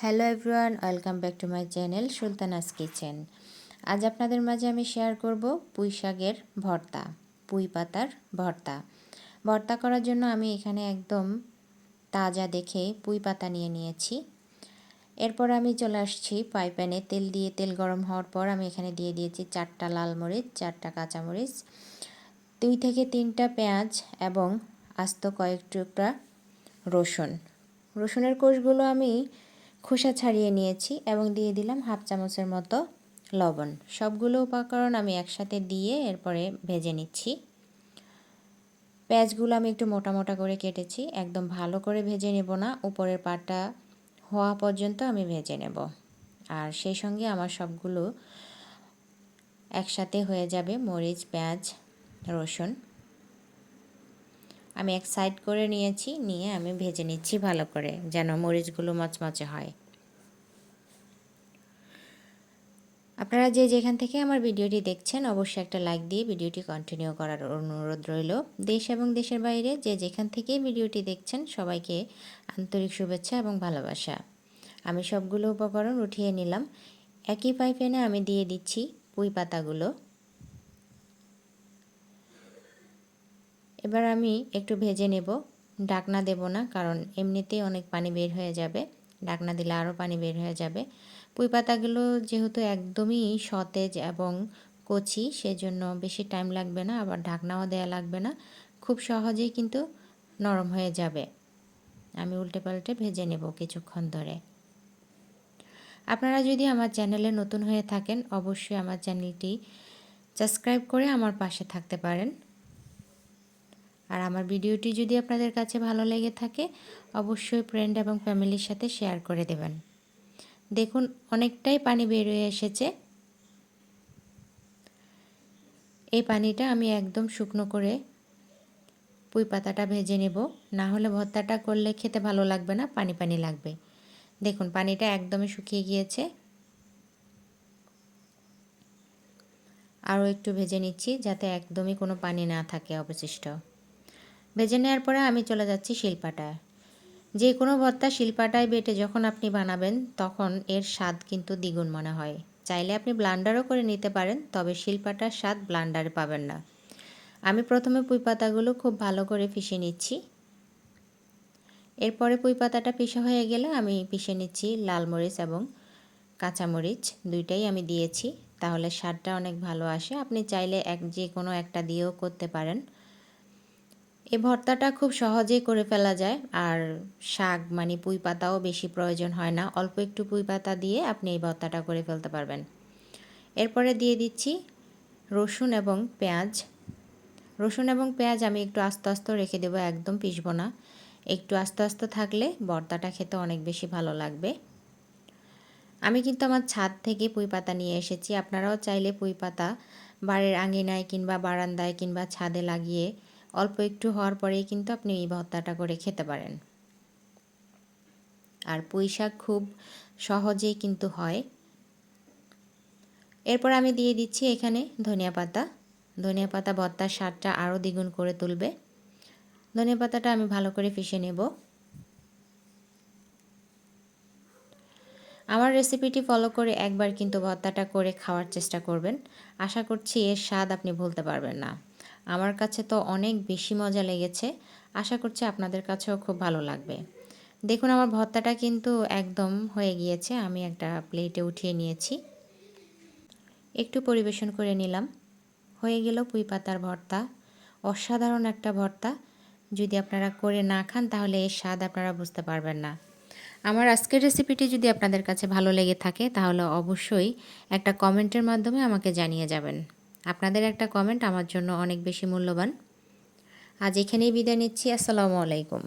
Hello everyone, welcome back to my channel Sultana's kitchen. আজ আপনাদের মাঝে আমি শেয়ার করব পুঁই শাকের ভর্তা, পুঁই পাতার ভর্তা। ভর্তা করার জন্য আমি এখানে একদম তাজা দেখে পুঁই পাতা নিয়ে নিয়েছি। এরপর আমি চলে আসছি ফ্রাই প্যানে তেল দিয়ে, তেল গরম হওয়ার পর আমি এখানে দিয়ে দিয়েছি 4টা লাল মরিচ, 4টা কাঁচামরিচ, 2 থেকে 3টা পেঁয়াজ এবং আস্ত কয়েক টুকরা রসুন। রসুনের কোষগুলো আমি খোসা ছাড়িয়ে নিয়েছি এবং দিয়ে দিলাম হাফ চামচের মতো লবণ। সবগুলো উপকরণ আমি একসাথে দিয়ে এরপরে ভেজে নিচ্ছি। পেঁয়াজগুলো আমি একটু মোটা মোটা করে কেটেছি, একদম ভালো করে ভেজে নেব না, উপরের পাটটা হওয়া পর্যন্ত আমি ভেজে নেব। আর সেই সঙ্গে আমার সবগুলো একসাথে হয়ে যাবে, মরিচ, পেঁয়াজ, রসুন। আমি এক সাইড করে নিয়েছি, নিয়ে আমি ভেজে নিচ্ছি ভালো করে, যেন মরিচগুলো মচমচে হয়। আপনারা যে যেখান থেকে আমার ভিডিওটি দেখছেন অবশ্যই একটা লাইক দিয়ে ভিডিওটি কন্টিনিউ করার অনুরোধ রইল। দেশ এবং দেশের বাইরে যে যেখান থেকে ভিডিওটি দেখছেন সবাইকে আন্তরিক শুভেচ্ছা এবং ভালোবাসা। আমি সবগুলো উপকরণ উঠিয়ে নিলাম। একই ফ্রাই প্যানে আমি দিয়ে দিচ্ছি পুঁই পাতাগুলো। এবার আমি একটু ভেজে নেব, ঢাকনা দেব না, কারণ এমনিতেই অনেক পানি বের হয়ে যাবে, ঢাকনা দিলে আরও পানি বের হয়ে যাবে। পুঁই পাতাগুলো যেহেতু একদমই সতেজ এবং কচি, সেজন্য বেশি টাইম লাগবে না, আবার ঢাকনাও দেওয়া লাগবে না, খুব সহজেই কিন্তু নরম হয়ে যাবে। আমি উল্টে পাল্টে ভেজে নেব কিছুক্ষণ ধরে। আপনারা যদি আমার চ্যানেলে নতুন হয়ে থাকেন অবশ্যই আমার চ্যানেলটি সাবস্ক্রাইব করে আমার পাশে থাকতে পারেন। আর আমার ভিডিওটি যদি আপনাদের কাছে ভালো লেগে থাকে অবশ্যই ফ্রেন্ড এবং ফ্যামিলির সাথে শেয়ার করে দেবেন। দেখুন অনেকটাই পানি বের হয়ে এসেছে। এই পানিটা আমি একদম শুকনো করে পুঁই পাতাটা ভেজে নেব, না হলে ভর্তাটা করলে খেতে ভালো লাগবে না, পানি পানি লাগবে। দেখুন পানিটা একদমই শুকিয়ে গিয়েছে। আরও একটু ভেজে নিচ্ছি যাতে একদমই কোনো পানি না থাকে অবশিষ্ট। ভেজে নেওয়ার পরে আমি চলে যাচ্ছি শিলপাটায়। যে কোনো ভর্তা শিলপাটায় বেটে যখন আপনি বানাবেন তখন এর স্বাদ কিন্তু দ্বিগুণ মনে হয়। চাইলে আপনি ব্লান্ডারও করে নিতে পারেন, তবে শিলপাটার স্বাদ ব্লান্ডারে পাবেন না। আমি প্রথমে পুঁই পাতাগুলো খুব ভালো করে পিষে নিচ্ছি। এরপরে পুঁই পাতাটা পিষা হয়ে গেলে আমি পিষে নিচ্ছি লাল মরিচ এবং কাঁচামরিচ, দুইটাই আমি দিয়েছি, তাহলে স্বাদটা অনেক ভালো আসে। আপনি চাইলে যে কোনো একটা দিয়েও করতে পারেন। এই ভর্তাটা খুব সহজেই করে ফেলা যায়, আর শাক মানে পুঁই পাতাও বেশি প্রয়োজন হয় না, অল্প একটু পুঁই পাতা দিয়ে আপনি এই ভর্তাটা করে ফেলতে পারবেন। এরপরে দিয়ে দিচ্ছি রসুন এবং পেঁয়াজ। রসুন এবং পেঁয়াজ আমি একটু আস্তে আস্তে রেখে দেবো, একদম পিষবো না, একটু আস্তে আস্তে থাকলে ভর্তাটা খেতে অনেক বেশি ভালো লাগবে। আমি কিন্তু আমার ছাদ থেকে পুঁই পাতা নিয়ে এসেছি, আপনারাও চাইলে পুঁই পাতা বাড়ির আঙিনায় কিংবা বারান্দায় কিংবা ছাদে লাগিয়ে অল্প একটু হওয়ার পরেই কিন্তু আপনি এই ভর্তাটা করে খেতে পারেন। আর পুঁই শাক খুব সহজেই কিন্তু হয়। এরপর আমি দিয়ে দিচ্ছি এখানে ধনিয়া পাতা। ধনিয়া পাতা ভর্তার স্বাদটা আরও দ্বিগুণ করে তুলবে। ধনিয়া পাতাটা আমি ভালো করে পিষে নেব। আমার রেসিপিটি ফলো করে একবার কিন্তু ভর্তাটা করে খাওয়ার চেষ্টা করবেন। আশা করছি এর স্বাদ আপনি ভুলতে পারবেন না। আমার কাছে তো অনেক বেশি মজা লেগেছে, আশা করছি আপনাদের কাছেও খুব ভালো লাগবে। দেখুন আমার ভর্তাটা কিন্তু একদম হয়ে গিয়েছে, আমি একটা প্লেটে উঠিয়ে নিয়েছি, একটু পরিবেশন করে নিলাম। হয়ে গেল পুঁই পাতার ভর্তা, অসাধারণ একটা ভর্তা। যদি আপনারা করে না খান তাহলে এর স্বাদ আপনারা বুঝতে পারবেন না। আমার আজকের রেসিপিটি যদি আপনাদের কাছে ভালো লেগে থাকে তাহলে অবশ্যই একটা কমেন্টের মাধ্যমে আমাকে জানিয়ে যাবেন। আপনাদের একটা কমেন্ট আমার জন্য অনেক বেশি মূল্যবান। আজ এখানেই বিদায় নিচ্ছি। আসসালামু আলাইকুম।